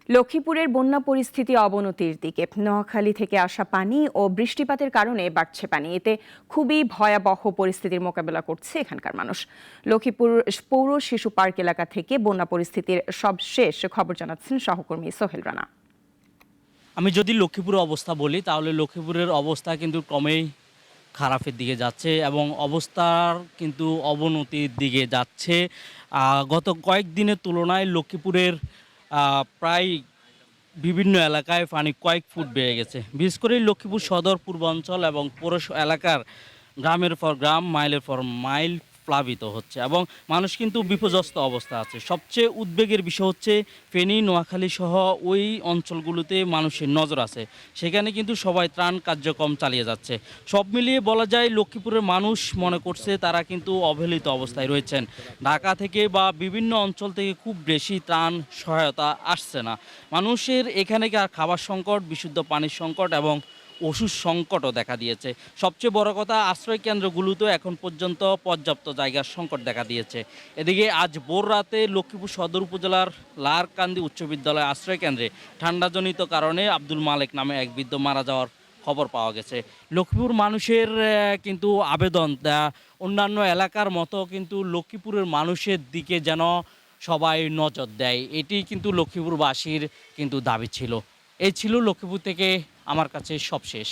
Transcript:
লক্ষ্মীপুরের বন্যা পরিস্থিতি অবনতির দিকে। নোয়াখালী থেকে আসা পানি ও বৃষ্টিপাতের কারণে বাড়ছে পানি। এতে খুবই ভয়াবহ পরিস্থিতির মোকাবেলা করছে এখানকার মানুষ। লক্ষ্মীপুর পৌর শিশু পার্ক এলাকা থেকে বন্যা পরিস্থিতির সবশেষ খবর জানাচ্ছেন সহকর্মী সোহেল রানা। আমি যদি লক্ষ্মীপুরের অবস্থা বলি তাহলে লক্ষ্মীপুরের অবস্থা কিন্তু ক্রমেই খারাপের দিকে যাচ্ছে এবং অবস্থার কিন্তু অবনতির দিকে যাচ্ছে। গত কয়েকদিনের তুলনায় লক্ষ্মীপুরের প্রায় বিভিন্ন এলাকায় পানি কয়েক ফুট বেড়ে গেছে। বিশেষ করে লক্ষ্মীপুর সদর পূর্বাঞ্চল এবং পৌর এলাকার গ্রামের পর গ্রাম, মাইলের পর মাইল প্লাবিত হচ্ছে এবং মানুষ কিন্তু বিপর্যস্ত অবস্থা আছে। সবচেয়ে উদ্বেগের বিষয় হচ্ছে ফেনী, নোয়াখালী সহ ওই অঞ্চলগুলোতে মানুষের নজর আছে। সেখানে কিন্তু সবাই ত্রাণ কার্যক্রম চালিয়ে যাচ্ছে। সব মিলিয়ে বলা যায় লক্ষ্মীপুরের মানুষ মনে করছে তারা কিন্তু অবহেলিত অবস্থায় রয়েছেন। ঢাকা থেকে বা বিভিন্ন অঞ্চল থেকে খুব বেশি ত্রাণ সহায়তা আসছে না। মানুষের এখানে খাবার সংকট, বিশুদ্ধ পানির সংকট এবং ওষুধ সংকটও দেখা দিয়েছে। সবচেয়ে বড় কথা, আশ্রয় কেন্দ্রগুলোতেও এখন পর্যন্ত পর্যাপ্ত জায়গার সংকট দেখা দিয়েছে। এদিকে আজ ভোর রাতে লক্ষ্মীপুর সদর উপজেলার লারকান্দি উচ্চ বিদ্যালয় আশ্রয় কেন্দ্রে ঠান্ডাজনিত কারণে আব্দুল মালেক নামে এক বৃদ্ধ মারা যাওয়ার খবর পাওয়া গেছে। লক্ষ্মীপুর মানুষের কিন্তু আবেদন, অন্যান্য এলাকার মতো কিন্তু লক্ষ্মীপুরের মানুষের দিকে যেন সবাই নজর দেয়, এটি কিন্তু লক্ষ্মীপুরবাসীর কিন্তু দাবি ছিল। এই ছিল লক্ষ্মীপুর থেকে আমার কাছে সবশেষ।